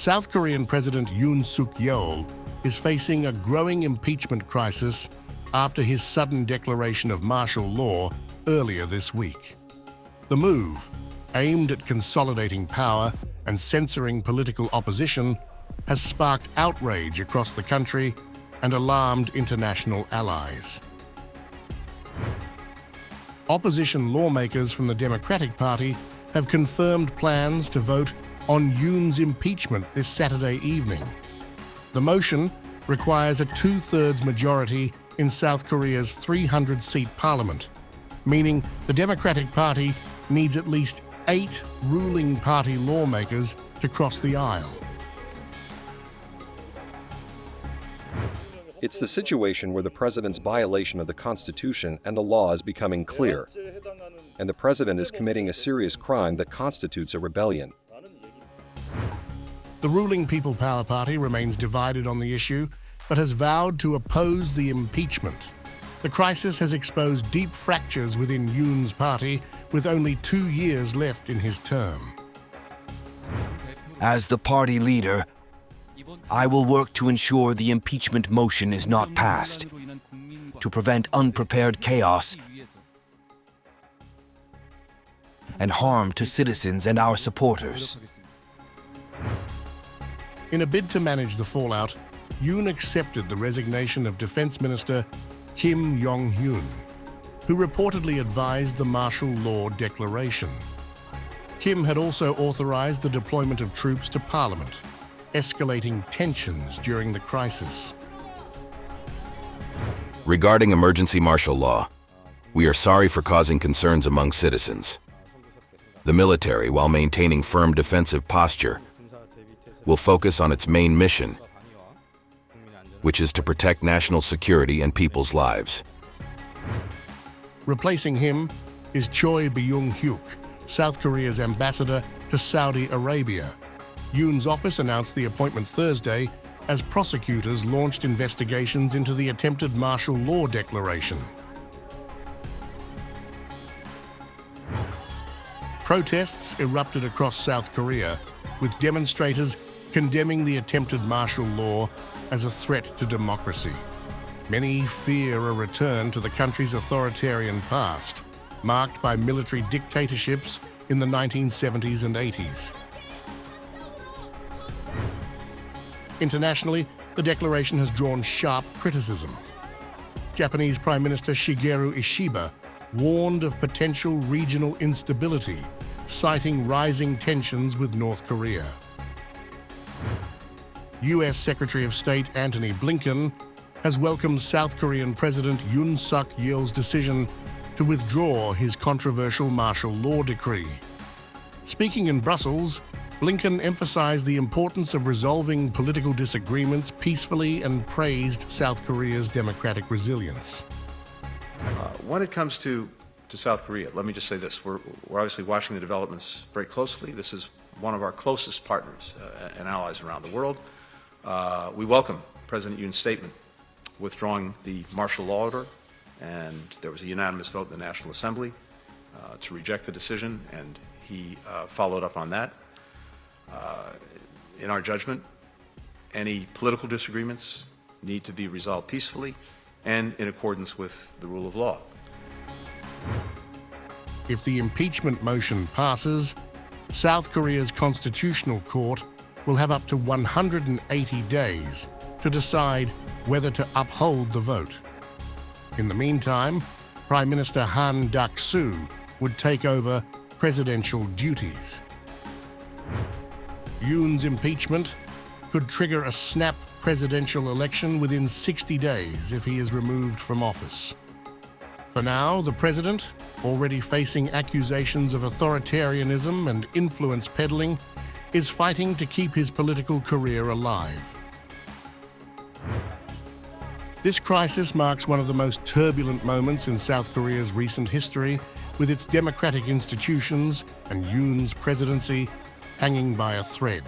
South Korean President Yoon Yeol is facing a growing impeachment crisis after his sudden declaration of martial law earlier this week. The move, aimed at consolidating power and censoring political opposition, has sparked outrage across the country and alarmed international allies. Opposition lawmakers from the Democratic Party have confirmed plans to vote on Yoon's impeachment this Saturday evening. The motion requires a two-thirds majority in South Korea's 300-seat parliament, meaning the Democratic Party needs at least 8 ruling party lawmakers to cross the aisle. It's the situation where the president's violation of the Constitution and the law is becoming clear, and the president is committing a serious crime that constitutes a rebellion. The ruling People Power Party remains divided on the issue, but has vowed to oppose the impeachment. The crisis has exposed deep fractures within Yoon's party, with only 2 years left in his term. As the party leader, I will work to ensure the impeachment motion is not passed, to prevent unprepared chaos and harm to citizens and our supporters. In a bid to manage the fallout, Yoon accepted the resignation of Defense Minister Kim Yong-hyun, who reportedly advised the martial law declaration. Kim had also authorized the deployment of troops to Parliament, escalating tensions during the crisis. Regarding emergency martial law, we are sorry for causing concerns among citizens. The military, while maintaining firm defensive posture, will focus on its main mission, which is to protect national security and people's lives. Replacing him is Choi Byung-hyuk, South Korea's ambassador to Saudi Arabia. Yoon's office announced the appointment Thursday as prosecutors launched investigations into the attempted martial law declaration. Protests erupted across South Korea, with demonstrators condemning the attempted martial law as a threat to democracy. Many fear a return to the country's authoritarian past, marked by military dictatorships in the 1970s and 80s. Internationally, the declaration has drawn sharp criticism. Japanese Prime Minister Shigeru Ishiba warned of potential regional instability, citing rising tensions with North Korea. U.S. Secretary of State Antony Blinken has welcomed South Korean President Yoon Suk-yeol's decision to withdraw his controversial martial law decree. Speaking in Brussels, Blinken emphasized the importance of resolving political disagreements peacefully and praised South Korea's democratic resilience. When it comes to South Korea, let me just say this. We're obviously watching the developments very closely. This is one of our closest partners and allies around the world. We welcome President Yoon's statement withdrawing the martial law order, and there was a unanimous vote in the National Assembly to reject the decision, and he followed up on that. In our judgment, any political disagreements need to be resolved peacefully and in accordance with the rule of law. If the impeachment motion passes, South Korea's Constitutional Court will have up to 180 days to decide whether to uphold the vote. In the meantime, Prime Minister Han Duck-soo would take over presidential duties. Yoon's impeachment could trigger a snap presidential election within 60 days if he is removed from office. For now, the president, already facing accusations of authoritarianism and influence peddling, is fighting to keep his political career alive. This crisis marks one of the most turbulent moments in South Korea's recent history, with its democratic institutions and Yoon's presidency hanging by a thread.